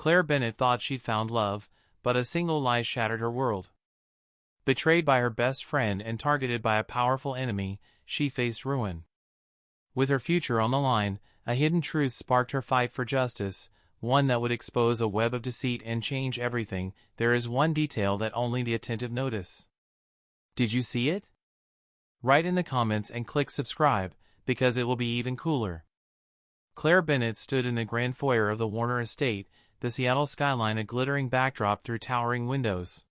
Claire Bennett thought she'd found love, but a single lie shattered her world. Betrayed by her best friend and targeted by a powerful enemy, she faced ruin. With her future on the line, a hidden truth sparked her fight for justice, one that would expose a web of deceit and change everything. There is one detail that only the attentive notice. Did you see it? Write in the comments and click subscribe, because it will be even cooler. Claire Bennett stood in the grand foyer of the Warner estate, the Seattle skyline a glittering backdrop through towering windows.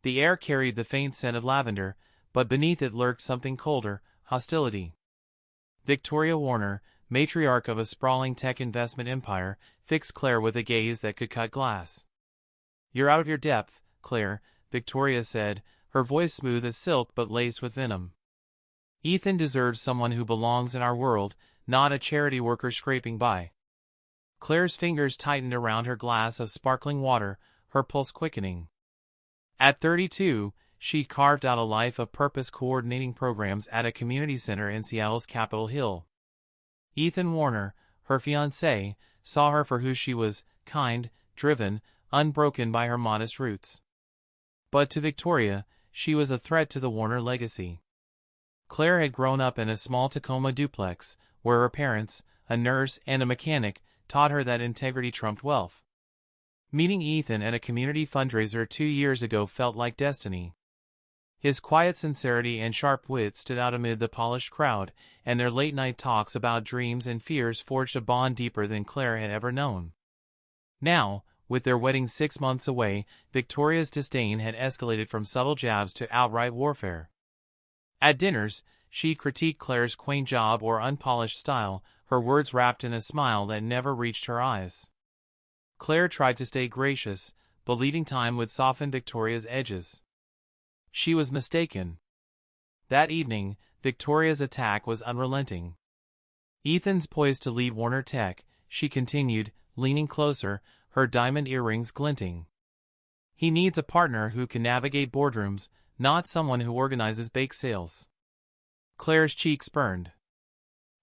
The air carried the faint scent of lavender, but beneath it lurked something colder, hostility. Victoria Warner, matriarch of a sprawling tech investment empire, fixed Claire with a gaze that could cut glass. "You're out of your depth, Claire," Victoria said, her voice smooth as silk but laced with venom. "Ethan deserves someone who belongs in our world, not a charity worker scraping by." Claire's fingers tightened around her glass of sparkling water, her pulse quickening. At 32, she'd carved out a life of purpose coordinating programs at a community center in Seattle's Capitol Hill. Ethan Warner, her fiancé, saw her for who she was, kind, driven, unbroken by her modest roots. But to Victoria, she was a threat to the Warner legacy. Claire had grown up in a small Tacoma duplex, where her parents, a nurse and a mechanic, taught her that integrity trumped wealth. Meeting Ethan at a community fundraiser 2 years ago felt like destiny. His quiet sincerity and sharp wit stood out amid the polished crowd, and their late-night talks about dreams and fears forged a bond deeper than Claire had ever known. Now, with their wedding 6 months away, Victoria's disdain had escalated from subtle jabs to outright warfare. At dinners, she'd critique Claire's quaint job or unpolished style, her words wrapped in a smile that never reached her eyes. Claire tried to stay gracious, believing time would soften Victoria's edges. She was mistaken. That evening, Victoria's attack was unrelenting. "Ethan's poised to lead Warner Tech," she continued, leaning closer, her diamond earrings glinting. "He needs a partner who can navigate boardrooms, not someone who organizes bake sales." Claire's cheeks burned.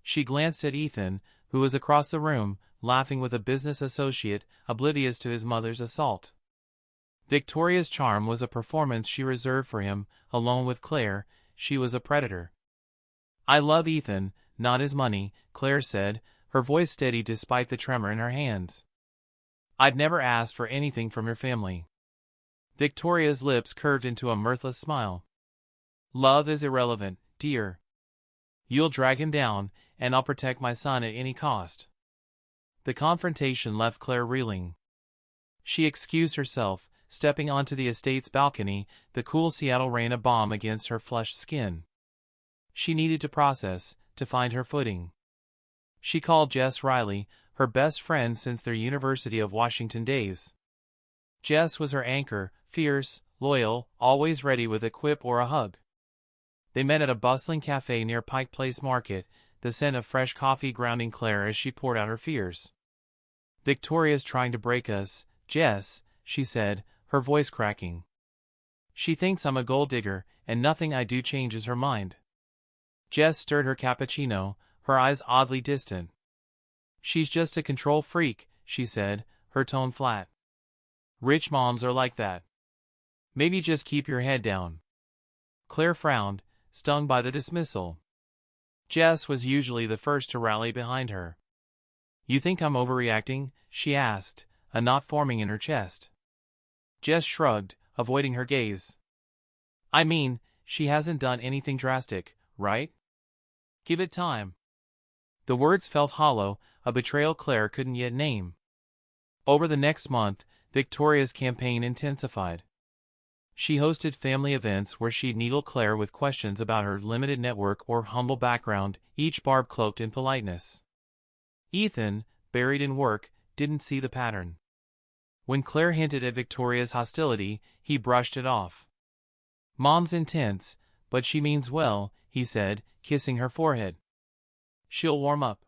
She glanced at Ethan, who was across the room, laughing with a business associate, oblivious to his mother's assault. Victoria's charm was a performance she reserved for him. Alone with Claire, she was a predator. "I love Ethan, not his money," Claire said, her voice steady despite the tremor in her hands. "I'd never asked for anything from your family." Victoria's lips curved into a mirthless smile. "Love is irrelevant, dear. You'll drag him down, and I'll protect my son at any cost." The confrontation left Claire reeling. She excused herself, stepping onto the estate's balcony, the cool Seattle rain a balm against her flushed skin. She needed to process, to find her footing. She called Jess Riley, her best friend since their University of Washington days. Jess was her anchor, fierce, loyal, always ready with a quip or a hug. They met at a bustling cafe near Pike Place Market, the scent of fresh coffee grounding Claire as she poured out her fears. "Victoria's trying to break us, Jess," she said, her voice cracking. "She thinks I'm a gold digger, and nothing I do changes her mind." Jess stirred her cappuccino, her eyes oddly distant. "She's just a control freak," she said, her tone flat. "Rich moms are like that. Maybe just keep your head down." Claire frowned, stung by the dismissal. Jess was usually the first to rally behind her. "You think I'm overreacting?" she asked, a knot forming in her chest. Jess shrugged, avoiding her gaze. "I mean, she hasn't done anything drastic, right? Give it time." The words felt hollow, a betrayal Claire couldn't yet name. Over the next month, Victoria's campaign intensified. She hosted family events where she'd needle Claire with questions about her limited network or humble background, each barb cloaked in politeness. Ethan, buried in work, didn't see the pattern. When Claire hinted at Victoria's hostility, he brushed it off. "Mom's intense, but she means well," he said, kissing her forehead. "She'll warm up."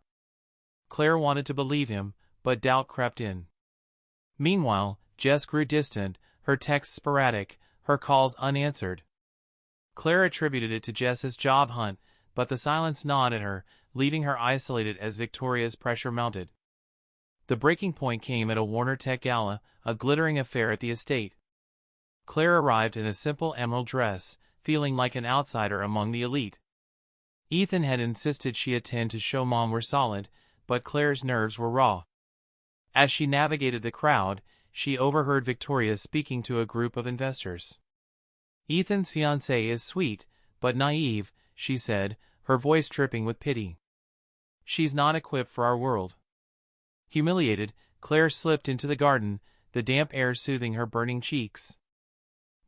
Claire wanted to believe him, but doubt crept in. Meanwhile, Jess grew distant, her texts sporadic, her calls unanswered. Claire attributed it to Jess's job hunt, but the silence gnawed at her, leaving her isolated as Victoria's pressure mounted. The breaking point came at a Warner Tech gala, a glittering affair at the estate. Claire arrived in a simple emerald dress, feeling like an outsider among the elite. Ethan had insisted she attend to show Mom were solid, but Claire's nerves were raw. As she navigated the crowd, she overheard Victoria speaking to a group of investors. Ethan's fiancée is sweet, but naive, she said, her voice dripping with pity. She's not equipped for our world. Humiliated, Claire slipped into the garden, the damp air soothing her burning cheeks.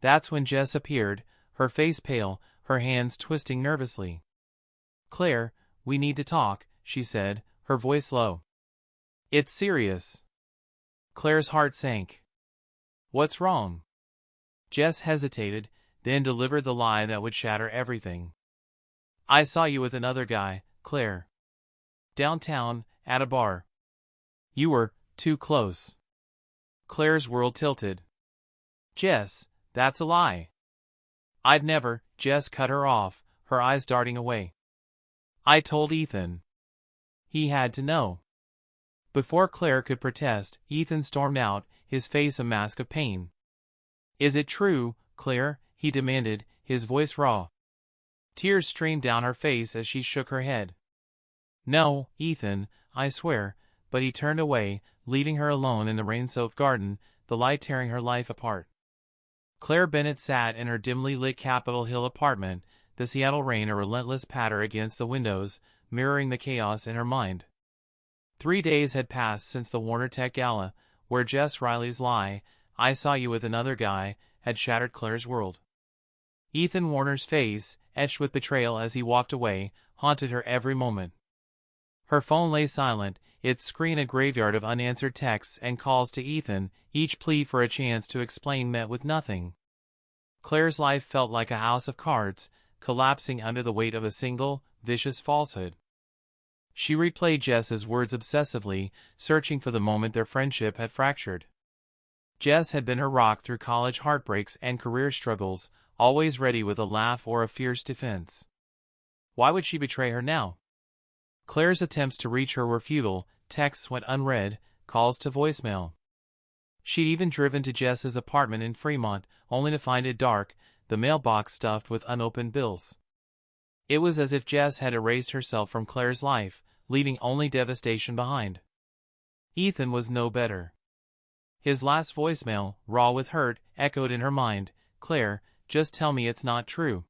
That's when Jess appeared, her face pale, her hands twisting nervously. "Claire, we need to talk," she said, her voice low. "It's serious." Claire's heart sank. "What's wrong?" Jess hesitated, then delivered the lie that would shatter everything. "I saw you with another guy, Claire. Downtown, at a bar. You were too close." Claire's world tilted. "Jess, that's a lie." "I'd never," Jess cut her off, her eyes darting away. "I told Ethan. He had to know." Before Claire could protest, Ethan stormed out, his face a mask of pain. "Is it true, Claire?" he demanded, his voice raw. Tears streamed down her face as she shook her head. "No, Ethan, I swear," but he turned away, leaving her alone in the rain-soaked garden, the light tearing her life apart. Claire Bennett sat in her dimly lit Capitol Hill apartment, the Seattle rain a relentless patter against the windows, mirroring the chaos in her mind. 3 days had passed since the Warner Tech Gala, where Jess Riley's lie, "I saw you with another guy," had shattered Claire's world. Ethan Warner's face, etched with betrayal as he walked away, haunted her every moment. Her phone lay silent, its screen a graveyard of unanswered texts and calls to Ethan, each plea for a chance to explain met with nothing. Claire's life felt like a house of cards, collapsing under the weight of a single, vicious falsehood. She replayed Jess's words obsessively, searching for the moment their friendship had fractured. Jess had been her rock through college heartbreaks and career struggles, always ready with a laugh or a fierce defense. Why would she betray her now? Claire's attempts to reach her were futile, texts went unread, calls to voicemail. She'd even driven to Jess's apartment in Fremont, only to find it dark, the mailbox stuffed with unopened bills. It was as if Jess had erased herself from Claire's life, leaving only devastation behind. Ethan was no better. His last voicemail, raw with hurt, echoed in her mind, "Claire, just tell me it's not true."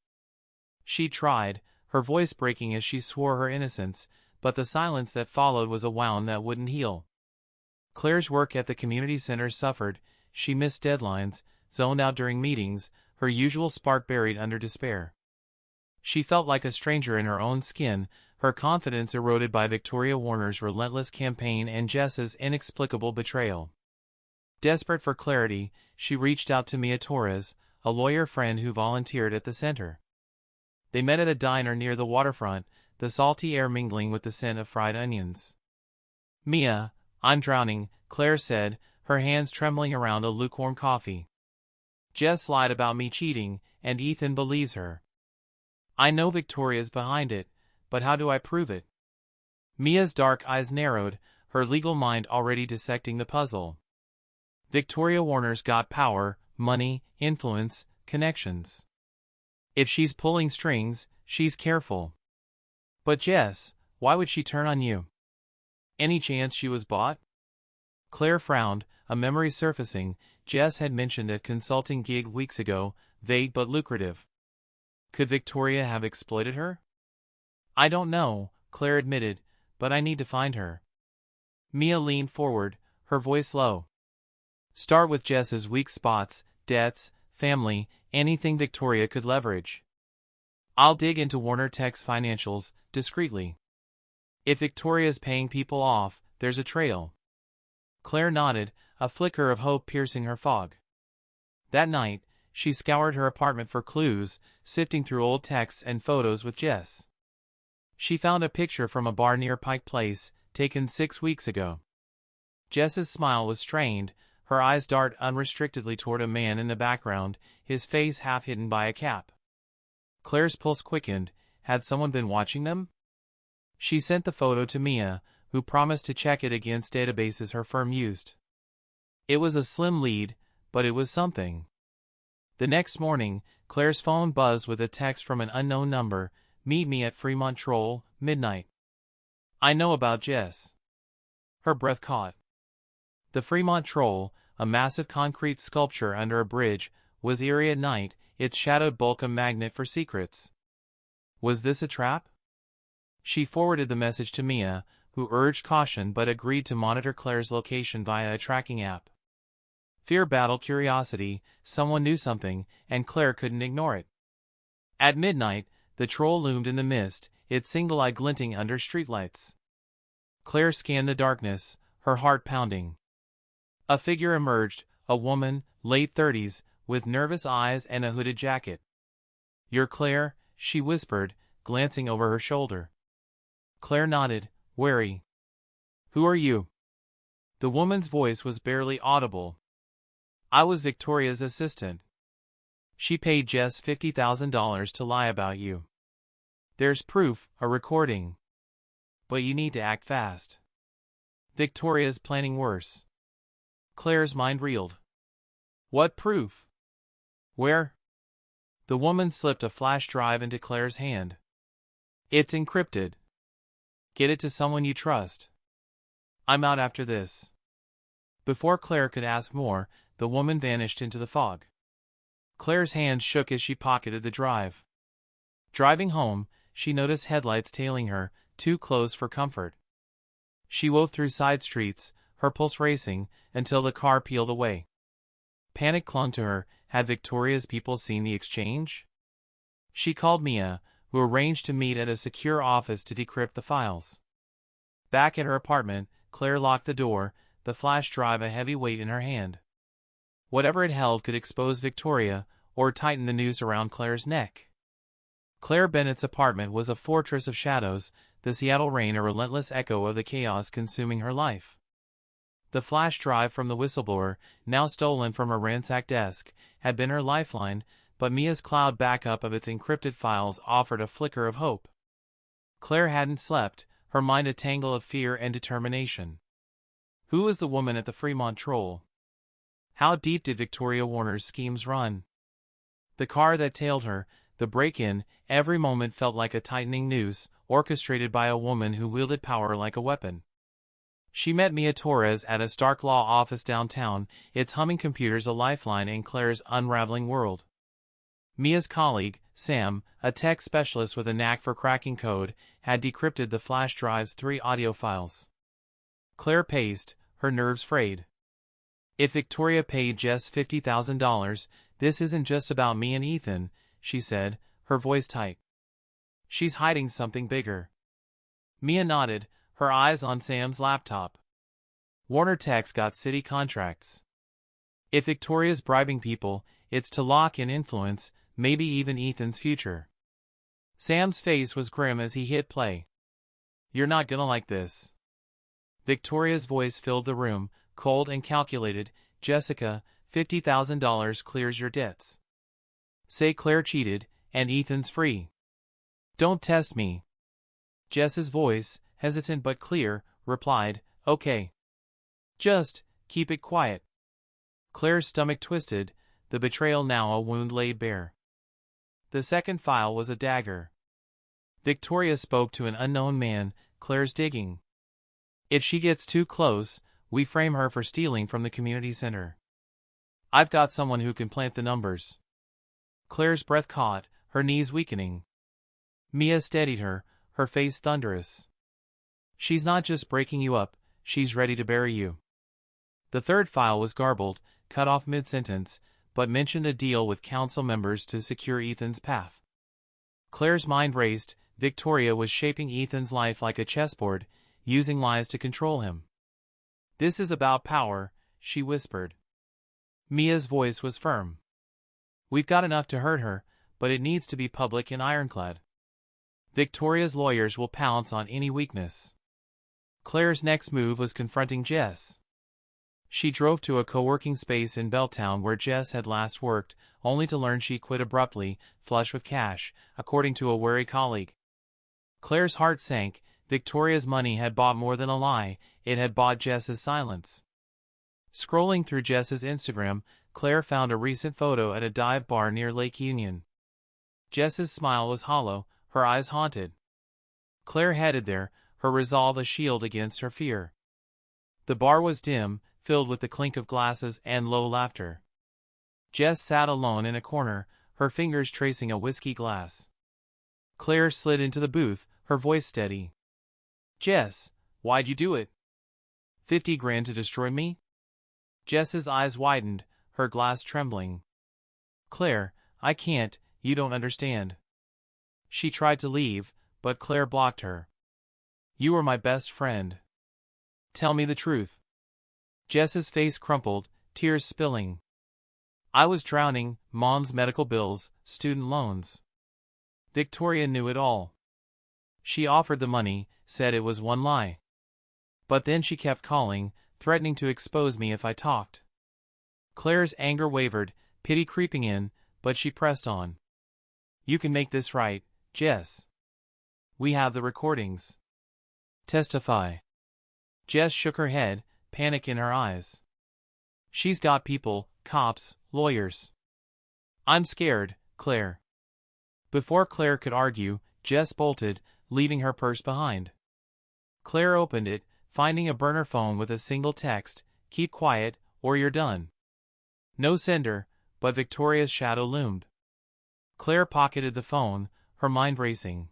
She tried, her voice breaking as she swore her innocence, but the silence that followed was a wound that wouldn't heal. Claire's work at the community center suffered, she missed deadlines, zoned out during meetings, her usual spark buried under despair. She felt like a stranger in her own skin, her confidence eroded by Victoria Warner's relentless campaign and Jess's inexplicable betrayal. Desperate for clarity, she reached out to Mia Torres, a lawyer friend who volunteered at the center. They met at a diner near the waterfront, the salty air mingling with the scent of fried onions. "Mia, I'm drowning," Claire said, her hands trembling around a lukewarm coffee. "Jess lied about me cheating, and Ethan believes her. I know Victoria's behind it, but how do I prove it?" Mia's dark eyes narrowed, her legal mind already dissecting the puzzle. Victoria Warner's got power, money, influence, connections. If she's pulling strings, she's careful. But Jess, why would she turn on you? Any chance she was bought? Claire frowned, a memory surfacing. Jess had mentioned a consulting gig weeks ago, vague but lucrative. Could Victoria have exploited her? "I don't know," Claire admitted, "but I need to find her." Mia leaned forward, her voice low. "Start with Jess's weak spots, debts, family, anything Victoria could leverage. I'll dig into Warner Tech's financials, discreetly. If Victoria's paying people off, there's a trail." Claire nodded, a flicker of hope piercing her fog. That night, she scoured her apartment for clues, sifting through old texts and photos with Jess. She found a picture from a bar near Pike Place, taken 6 weeks ago. Jess's smile was strained, her eyes dart unrestrictedly toward a man in the background, his face half hidden by a cap. Claire's pulse quickened. Had someone been watching them? She sent the photo to Mia, who promised to check it against databases her firm used. It was a slim lead, but it was something. The next morning, Claire's phone buzzed with a text from an unknown number, "Meet me at Fremont Troll, midnight." I know about Jess. Her breath caught. The Fremont Troll, a massive concrete sculpture under a bridge, was eerie at night, its shadowed bulk a magnet for secrets. Was this a trap? She forwarded the message to Mia, who urged caution but agreed to monitor Claire's location via a tracking app. Fear battled curiosity, someone knew something, and Claire couldn't ignore it. At midnight, the troll loomed in the mist, its single eye glinting under streetlights. Claire scanned the darkness, her heart pounding. A figure emerged, a woman, late 30s, with nervous eyes and a hooded jacket. "You're Claire?" she whispered, glancing over her shoulder. Claire nodded, wary. "Who are you?" The woman's voice was barely audible. "I was Victoria's assistant. She paid Jess $50,000 to lie about you. There's proof, a recording. But you need to act fast. Victoria's planning worse." Claire's mind reeled. "What proof? Where?" The woman slipped a flash drive into Claire's hand. "It's encrypted. Get it to someone you trust. I'm out after this." Before Claire could ask more, the woman vanished into the fog. Claire's hand shook as she pocketed the drive. Driving home, she noticed headlights tailing her, too close for comfort. She wove through side streets, her pulse racing, until the car peeled away. Panic clung to her. Had Victoria's people seen the exchange? She called Mia, who arranged to meet at a secure office to decrypt the files. Back at her apartment, Claire locked the door, the flash drive a heavy weight in her hand. Whatever it held could expose Victoria, or tighten the noose around Claire's neck. Claire Bennett's apartment was a fortress of shadows, the Seattle rain a relentless echo of the chaos consuming her life. The flash drive from the whistleblower, now stolen from her ransacked desk, had been her lifeline, but Mia's cloud backup of its encrypted files offered a flicker of hope. Claire hadn't slept, her mind a tangle of fear and determination. Who was the woman at the Fremont Troll? How deep did Victoria Warner's schemes run? The car that tailed her, the break-in, every moment felt like a tightening noose, orchestrated by a woman who wielded power like a weapon. She met Mia Torres at a Stark Law office downtown, its humming computers a lifeline in Claire's unraveling world. Mia's colleague, Sam, a tech specialist with a knack for cracking code, had decrypted the flash drive's 3 audio files. Claire paced, her nerves frayed. If Victoria paid Jess $50,000, this isn't just about me and Ethan, she said, her voice tight. She's hiding something bigger. Mia nodded, her eyes on Sam's laptop. Warner Tech's got city contracts. If Victoria's bribing people, it's to lock in influence, maybe even Ethan's future. Sam's face was grim as he hit play. "You're not gonna like this." Victoria's voice filled the room, cold and calculated. "Jessica, $50,000 clears your debts. Say Claire cheated, and Ethan's free. Don't test me." Jess's voice, hesitant but clear, replied, "Okay. Just keep it quiet." Claire's stomach twisted, the betrayal now a wound laid bare. The second file was a dagger. Victoria spoke to an unknown man, "Claire's digging. If she gets too close, we frame her for stealing from the community center. I've got someone who can plant the numbers." Claire's breath caught, her knees weakening. Mia steadied her, her face thunderous. "She's not just breaking you up, she's ready to bury you." The third file was garbled, cut off mid-sentence, but mentioned a deal with council members to secure Ethan's path. Claire's mind raced. Victoria was shaping Ethan's life like a chessboard, using lies to control him. "This is about power," she whispered. Mia's voice was firm. "We've got enough to hurt her, but it needs to be public and ironclad. Victoria's lawyers will pounce on any weakness." Claire's next move was confronting Jess. She drove to a co-working space in Belltown where Jess had last worked, only to learn she quit abruptly, flush with cash, according to a wary colleague. Claire's heart sank. Victoria's money had bought more than a lie, it had bought Jess's silence. Scrolling through Jess's Instagram, Claire found a recent photo at a dive bar near Lake Union. Jess's smile was hollow, her eyes haunted. Claire headed there, her resolve a shield against her fear. The bar was dim, filled with the clink of glasses and low laughter. Jess sat alone in a corner, her fingers tracing a whiskey glass. Claire slid into the booth, her voice steady. "Jess, why'd you do it? 50 grand to destroy me?" Jess's eyes widened, her glass trembling. "Claire, I can't, you don't understand." She tried to leave, but Claire blocked her. "You were my best friend. Tell me the truth." Jess's face crumpled, tears spilling. "I was drowning, Mom's medical bills, student loans." Victoria knew it all. She offered the money, said it was one lie. But then she kept calling, threatening to expose me if I talked. Claire's anger wavered, pity creeping in, but she pressed on. "You can make this right, Jess. We have the recordings. Testify." Jess shook her head, panic in her eyes. "She's got people, cops, lawyers." "I'm scared, Claire." Before Claire could argue, Jess bolted, leaving her purse behind. Claire opened it, finding a burner phone with a single text, "Keep quiet, or you're done." No sender, but Victoria's shadow loomed. Claire pocketed the phone, her mind racing.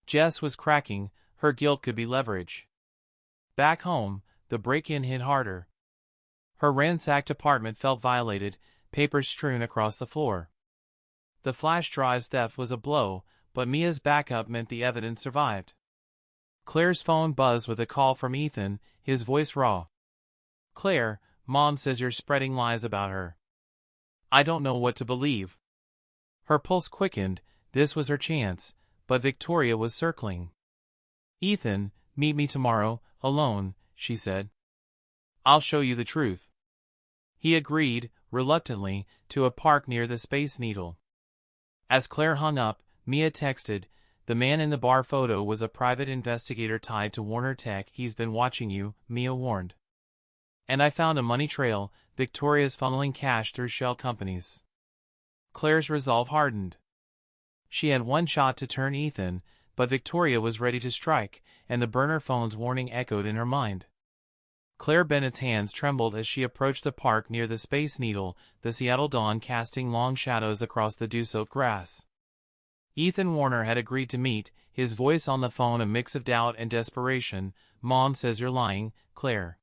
Jess was cracking, her guilt could be leverage. Back home, the break-in hit harder. Her ransacked apartment felt violated, papers strewn across the floor. The flash drive's theft was a blow, but Mia's backup meant the evidence survived. Claire's phone buzzed with a call from Ethan, his voice raw. "Claire, Mom says you're spreading lies about her. I don't know what to believe." Her pulse quickened, this was her chance, but Victoria was circling. "Ethan, meet me tomorrow, alone," she said. "I'll show you the truth." He agreed, reluctantly, to a park near the Space Needle. As Claire hung up, Mia texted, "The man in the bar photo was a private investigator tied to Warner Tech. He's been watching you," Mia warned. "And I found a money trail, Victoria's funneling cash through shell companies." Claire's resolve hardened. She had one shot to turn Ethan, but Victoria was ready to strike, and the burner phone's warning echoed in her mind. Claire Bennett's hands trembled as she approached the park near the Space Needle, the Seattle dawn casting long shadows across the dew-soaked grass. Ethan Warner had agreed to meet, his voice on the phone a mix of doubt and desperation. "Mom says you're lying, Claire."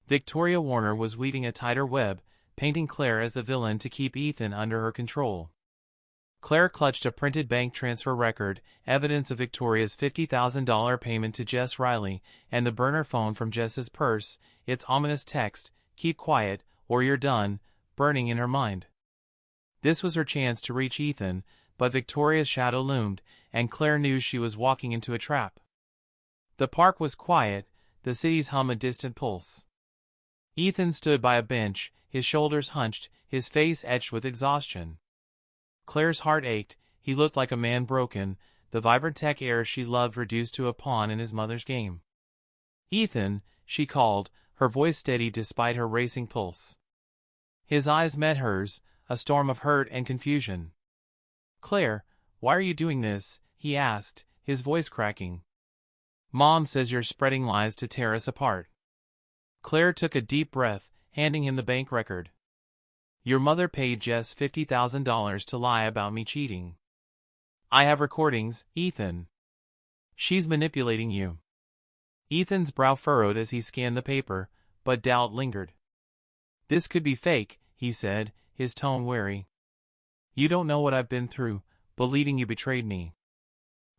Victoria Warner was weaving a tighter web, painting Claire as the villain to keep Ethan under her control. Claire clutched a printed bank transfer record, evidence of Victoria's $50,000 payment to Jess Riley, and the burner phone from Jess's purse, its ominous text, "Keep quiet, or you're done," burning in her mind. This was her chance to reach Ethan, but Victoria's shadow loomed, and Claire knew she was walking into a trap. The park was quiet, the city's hum a distant pulse. Ethan stood by a bench, his shoulders hunched, his face etched with exhaustion. Claire's heart ached, he looked like a man broken, the vibrant tech heir she loved reduced to a pawn in his mother's game. "Ethan," she called, her voice steady despite her racing pulse. His eyes met hers, a storm of hurt and confusion. "Claire, why are you doing this?" he asked, his voice cracking. "Mom says you're spreading lies to tear us apart." Claire took a deep breath, handing him the bank record. "Your mother paid Jess $50,000 to lie about me cheating. I have recordings, Ethan. She's manipulating you." Ethan's brow furrowed as he scanned the paper, but doubt lingered. "This could be fake," he said, his tone wary. "You don't know what I've been through, believing you betrayed me."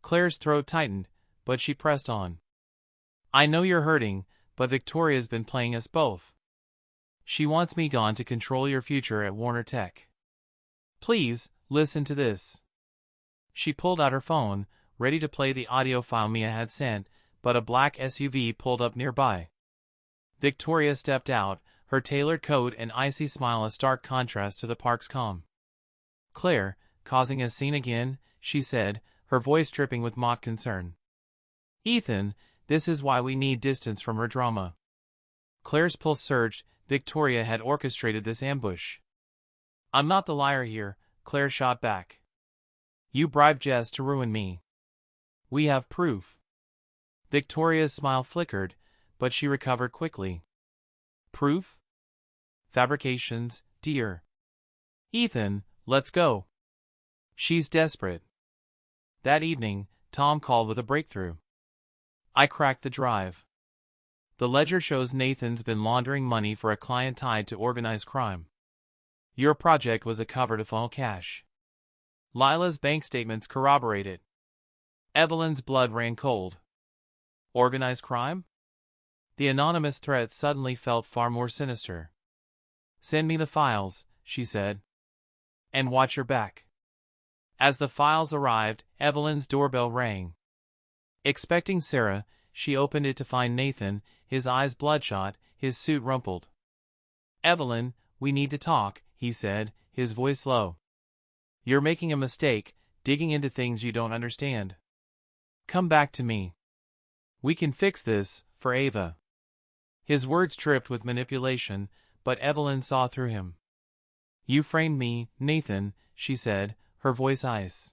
Claire's throat tightened, but she pressed on. "I know you're hurting, but Victoria's been playing us both. She wants me gone to control your future at Warner Tech. Please, listen to this." She pulled out her phone, ready to play the audio file Mia had sent, but a black SUV pulled up nearby. Victoria stepped out, her tailored coat and icy smile a stark contrast to the park's calm. "Claire, causing a scene again?" she said, her voice dripping with mock concern. Ethan, this is why we need distance from her drama. Claire's pulse surged. Victoria had orchestrated this ambush. I'm not the liar here, Claire shot back. You bribed Jess to ruin me. We have proof. Victoria's smile flickered, but she recovered quickly. Proof? Fabrications, dear. Ethan, let's go. She's desperate. That evening, Tom called with a breakthrough. I cracked the drive. The ledger shows Nathan's been laundering money for a client tied to organized crime. Your project was a cover to funnel cash. Lila's bank statements corroborate it. Evelyn's blood ran cold. Organized crime? The anonymous threat suddenly felt far more sinister. Send me the files, she said. And watch your back. As the files arrived, Evelyn's doorbell rang. Expecting Sarah, she opened it to find Nathan, his eyes bloodshot, his suit rumpled. Evelyn, we need to talk, he said, his voice low. You're making a mistake, digging into things you don't understand. Come back to me. We can fix this, for Ava. His words dripped with manipulation, but Evelyn saw through him. You framed me, Nathan, she said, her voice ice.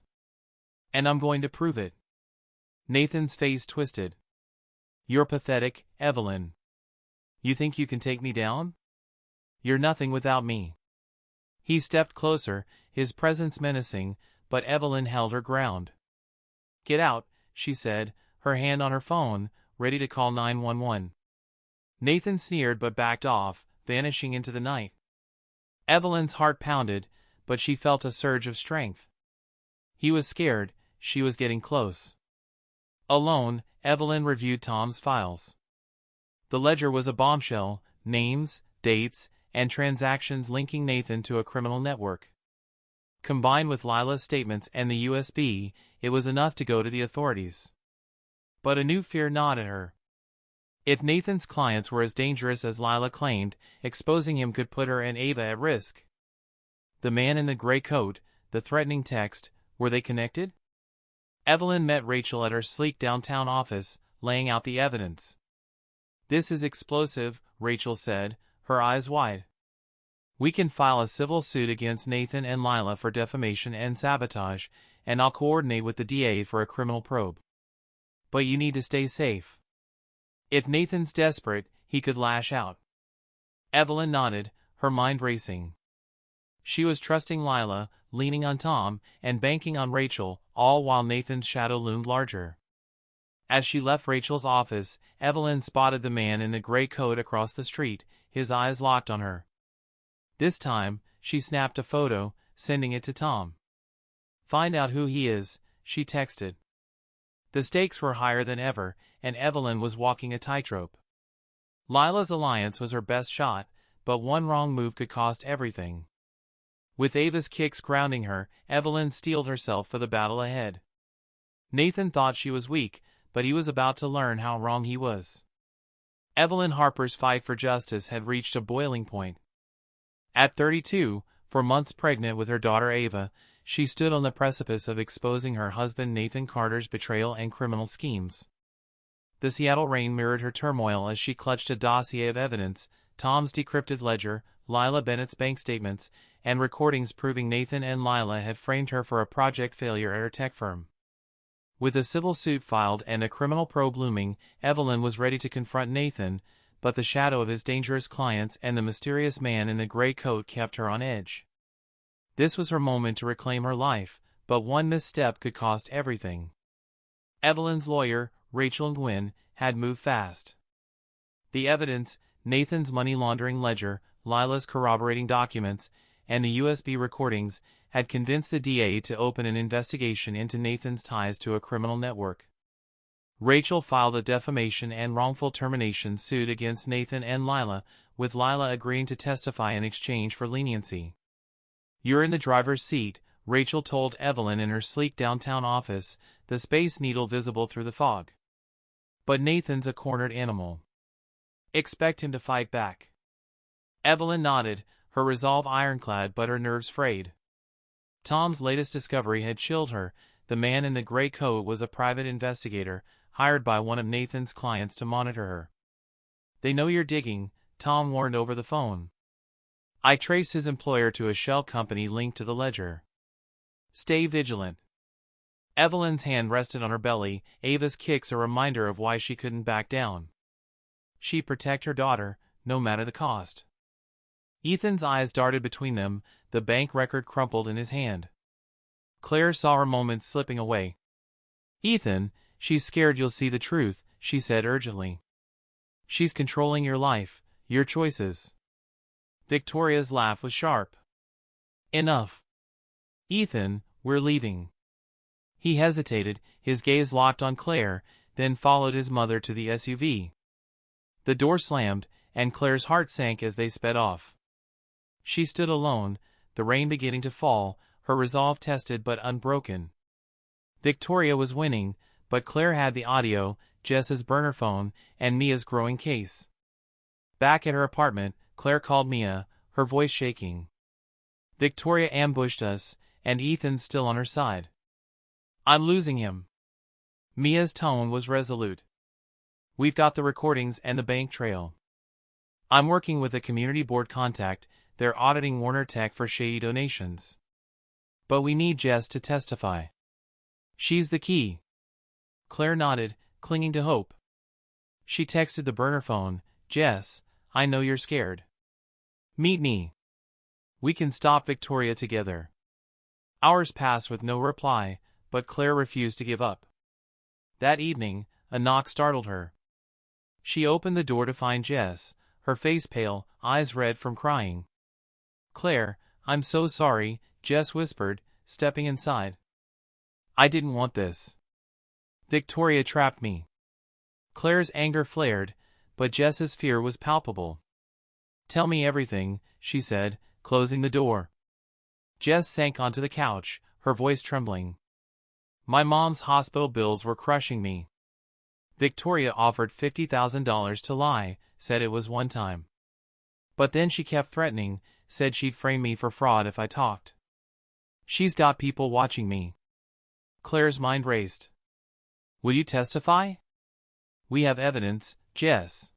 And I'm going to prove it. Nathan's face twisted. You're pathetic, Evelyn. You think you can take me down? You're nothing without me. He stepped closer, his presence menacing, but Evelyn held her ground. Get out, she said, her hand on her phone, ready to call 911. Nathan sneered but backed off, vanishing into the night. Evelyn's heart pounded, but she felt a surge of strength. He was scared, she was getting close. Alone, Evelyn reviewed Tom's files. The ledger was a bombshell, names, dates, and transactions linking Nathan to a criminal network. Combined with Lila's statements and the USB, it was enough to go to the authorities. But a new fear gnawed at her. If Nathan's clients were as dangerous as Lila claimed, exposing him could put her and Ava at risk. The man in the gray coat, the threatening text, were they connected? Evelyn met Rachel at her sleek downtown office, laying out the evidence. This is explosive, Rachel said, her eyes wide. We can file a civil suit against Nathan and Lila for defamation and sabotage, and I'll coordinate with the DA for a criminal probe. But you need to stay safe. If Nathan's desperate, he could lash out. Evelyn nodded, her mind racing. She was trusting Lila, leaning on Tom, and banking on Rachel, all while Nathan's shadow loomed larger. As she left Rachel's office, Evelyn spotted the man in the gray coat across the street, his eyes locked on her. This time, she snapped a photo, sending it to Tom. Find out who he is, she texted. The stakes were higher than ever, and Evelyn was walking a tightrope. Lila's alliance was her best shot, but one wrong move could cost everything. With Ava's kicks grounding her, Evelyn steeled herself for the battle ahead. Nathan thought she was weak, but he was about to learn how wrong he was. Evelyn Harper's fight for justice had reached a boiling point. At 32, 4 months pregnant with her daughter Ava, she stood on the precipice of exposing her husband Nathan Carter's betrayal and criminal schemes. The Seattle rain mirrored her turmoil as she clutched a dossier of evidence, Tom's decrypted ledger, Lila Bennett's bank statements, and recordings proving Nathan and Lila had framed her for a project failure at her tech firm. With a civil suit filed and a criminal probe looming, Evelyn was ready to confront Nathan, but the shadow of his dangerous clients and the mysterious man in the gray coat kept her on edge. This was her moment to reclaim her life, but one misstep could cost everything. Evelyn's lawyer, Rachel Nguyen, had moved fast. The evidence, Nathan's money laundering ledger, Lila's corroborating documents, and the USB recordings, had convinced the DA to open an investigation into Nathan's ties to a criminal network. Rachel filed a defamation and wrongful termination suit against Nathan and Lila, with Lila agreeing to testify in exchange for leniency. You're in the driver's seat, Rachel told Evelyn in her sleek downtown office, the Space Needle visible through the fog. But Nathan's a cornered animal. Expect him to fight back. Evelyn nodded, her resolve ironclad but her nerves frayed. Tom's latest discovery had chilled her. The man in the gray coat was a private investigator, hired by one of Nathan's clients to monitor her. They know you're digging, Tom warned over the phone. I traced his employer to a shell company linked to the ledger. Stay vigilant. Evelyn's hand rested on her belly, Ava's kicks a reminder of why she couldn't back down. She'd protect her daughter, no matter the cost. Ethan's eyes darted between them, the bank record crumpled in his hand. Claire saw her moments slipping away. Ethan, she's scared you'll see the truth, she said urgently. She's controlling your life, your choices. Victoria's laugh was sharp. Enough. Ethan, we're leaving. He hesitated, his gaze locked on Claire, then followed his mother to the SUV. The door slammed, and Claire's heart sank as they sped off. She stood alone, the rain beginning to fall, her resolve tested but unbroken. Victoria was winning, but Claire had the audio, Jess's burner phone, and Mia's growing case. Back at her apartment, Claire called Mia, her voice shaking. Victoria ambushed us, and Ethan's still on her side. I'm losing him. Mia's tone was resolute. We've got the recordings and the bank trail. I'm working with a community board contact, they're auditing Warner Tech for shady donations. But we need Jess to testify. She's the key. Claire nodded, clinging to hope. She texted the burner phone, Jess, I know you're scared. Meet me. We can stop Victoria together. Hours passed with no reply, but Claire refused to give up. That evening, a knock startled her. She opened the door to find Jess, her face pale, eyes red from crying. Claire, I'm so sorry, Jess whispered, stepping inside. I didn't want this. Victoria trapped me. Claire's anger flared, but Jess's fear was palpable. Tell me everything, she said, closing the door. Jess sank onto the couch, her voice trembling. My mom's hospital bills were crushing me. Victoria offered $50,000 to lie, said it was one time. But then she kept threatening, said she'd frame me for fraud if I talked. She's got people watching me. Claire's mind raced. Will you testify? We have evidence, Jess.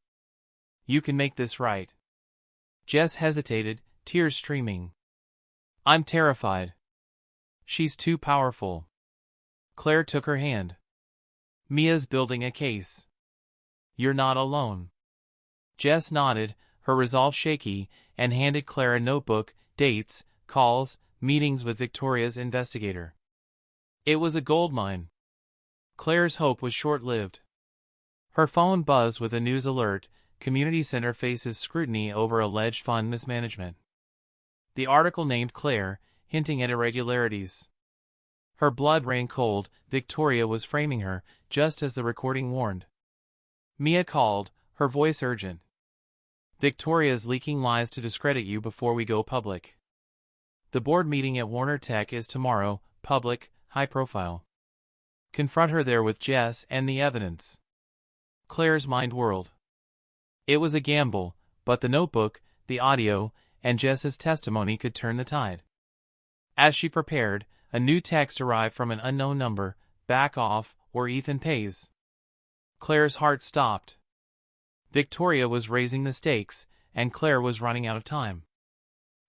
You can make this right. Jess hesitated, tears streaming. I'm terrified. She's too powerful. Claire took her hand. Mia's building a case. You're not alone. Jess nodded, her resolve shaky, and handed Claire a notebook, dates, calls, meetings with Victoria's investigator. It was a goldmine. Claire's hope was short-lived. Her phone buzzed with a news alert, community center faces scrutiny over alleged fund mismanagement. The article named Claire, hinting at irregularities. Her blood ran cold, Victoria was framing her, just as the recording warned. Mia called, her voice urgent. Victoria's leaking lies to discredit you before we go public. The board meeting at Warner Tech is tomorrow, public, high profile. Confront her there with Jess and the evidence. Claire's mind whirled. It was a gamble, but the notebook, the audio, and Jess's testimony could turn the tide. As she prepared, a new text arrived from an unknown number, back off, or Ethan pays. Claire's heart stopped. Victoria was raising the stakes, and Claire was running out of time.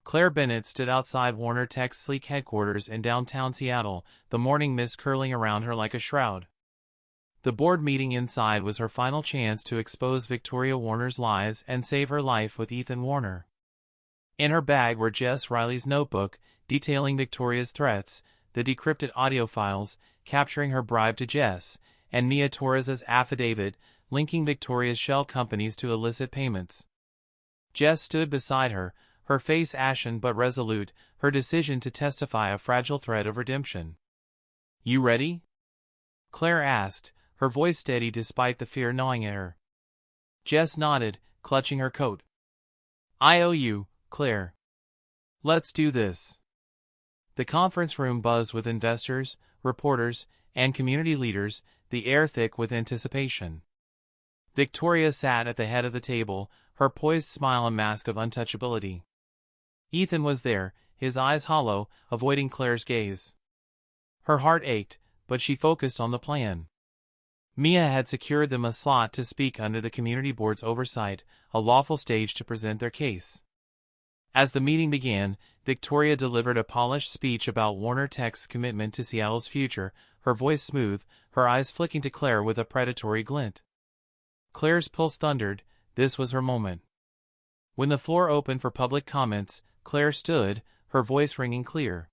Claire Bennett stood outside Warner Tech's sleek headquarters in downtown Seattle, the morning mist curling around her like a shroud. The board meeting inside was her final chance to expose Victoria Warner's lies and save her life with Ethan Warner. In her bag were Jess Riley's notebook, detailing Victoria's threats, the decrypted audio files, capturing her bribe to Jess, and Mia Torres's affidavit, linking Victoria's shell companies to illicit payments. Jess stood beside her, her face ashen but resolute, her decision to testify a fragile thread of redemption. You ready? Claire asked, her voice steady despite the fear gnawing at her. Jess nodded, clutching her coat. I owe you, Claire. Let's do this. The conference room buzzed with investors, reporters, and community leaders, the air thick with anticipation. Victoria sat at the head of the table, her poised smile a mask of untouchability. Ethan was there, his eyes hollow, avoiding Claire's gaze. Her heart ached, but she focused on the plan. Mia had secured them a slot to speak under the community board's oversight, a lawful stage to present their case. As the meeting began, Victoria delivered a polished speech about Warner Tech's commitment to Seattle's future, her voice smooth, her eyes flicking to Claire with a predatory glint. Claire's pulse thundered. This was her moment. When the floor opened for public comments, Claire stood, her voice ringing clear.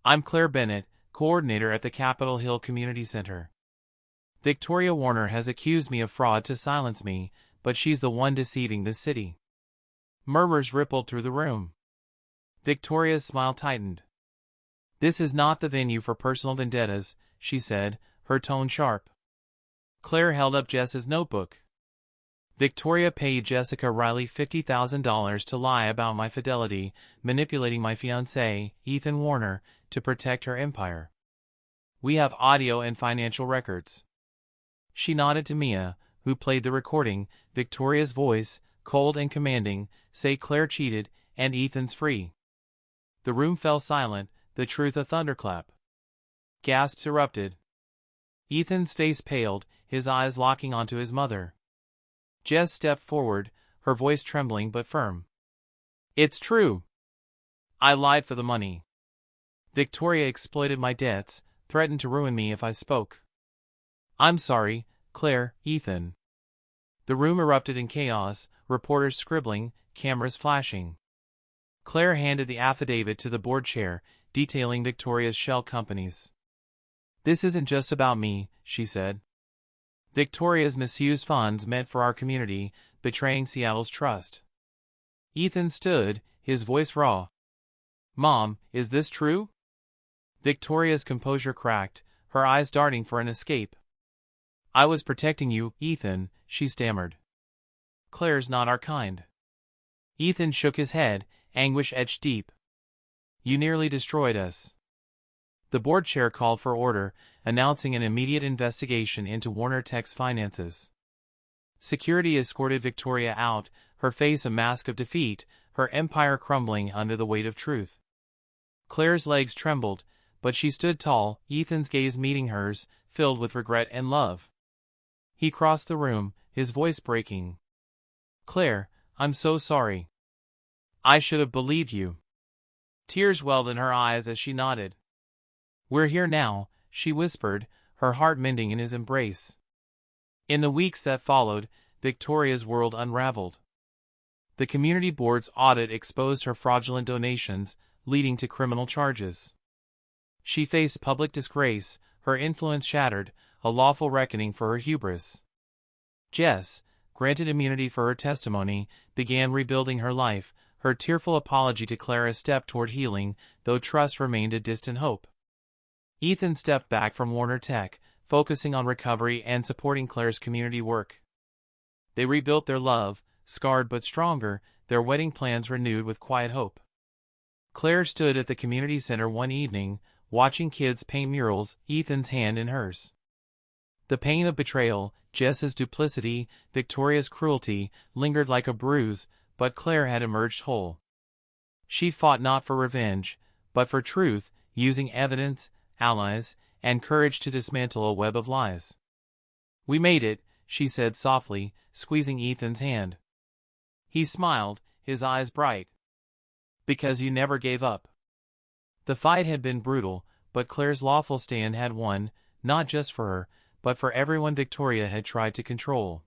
"I'm Claire Bennett, coordinator at the Capitol Hill Community Center. Victoria Warner has accused me of fraud to silence me, but she's the one deceiving this city." Murmurs rippled through the room. Victoria's smile tightened. "This is not the venue for personal vendettas," she said, her tone sharp. Claire held up Jess's notebook. "Victoria paid Jessica Riley $50,000 to lie about my fidelity, manipulating my fiancé, Ethan Warner, to protect her empire. We have audio and financial records." She nodded to Mia, who played the recording. Victoria's voice, cold and commanding, "Say Claire cheated, and Ethan's free." The room fell silent, the truth a thunderclap. Gasps erupted. Ethan's face paled, his eyes locking onto his mother. Jess stepped forward, her voice trembling but firm. "It's true. I lied for the money. Victoria exploited my debts, threatened to ruin me if I spoke. I'm sorry, Claire, Ethan." The room erupted in chaos, reporters scribbling, cameras flashing. Claire handed the affidavit to the board chair, detailing Victoria's shell companies. "This isn't just about me," she said. "Victoria's misused funds meant for our community, betraying Seattle's trust." Ethan stood, his voice raw. "Mom, is this true?" Victoria's composure cracked, her eyes darting for an escape. "I was protecting you, Ethan," she stammered. "Claire's not our kind." Ethan shook his head, anguish etched deep. "You nearly destroyed us." The board chair called for order, announcing an immediate investigation into Warner Tech's finances. Security escorted Victoria out, her face a mask of defeat, her empire crumbling under the weight of truth. Claire's legs trembled, but she stood tall, Ethan's gaze meeting hers, filled with regret and love. He crossed the room, his voice breaking. "Claire, I'm so sorry. I should have believed you." Tears welled in her eyes as she nodded. "We're here now," she whispered, her heart mending in his embrace. In the weeks that followed, Victoria's world unraveled. The community board's audit exposed her fraudulent donations, leading to criminal charges. She faced public disgrace, her influence shattered, a lawful reckoning for her hubris. Jess, granted immunity for her testimony, began rebuilding her life, her tearful apology to Claire a step toward healing, though trust remained a distant hope. Ethan stepped back from Warner Tech, focusing on recovery and supporting Claire's community work. They rebuilt their love, scarred but stronger, their wedding plans renewed with quiet hope. Claire stood at the community center one evening, watching kids paint murals, Ethan's hand in hers. The pain of betrayal, Jess's duplicity, Victoria's cruelty, lingered like a bruise, but Claire had emerged whole. She fought not for revenge, but for truth, using evidence, allies, and courage to dismantle a web of lies. "We made it," she said softly, squeezing Ethan's hand. He smiled, his eyes bright. "Because you never gave up." The fight had been brutal, but Claire's lawful stand had won, not just for her, but for everyone Victoria had tried to control.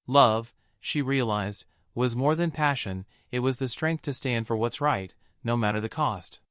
Love, she realized, was more than passion, it was the strength to stand for what's right, no matter the cost.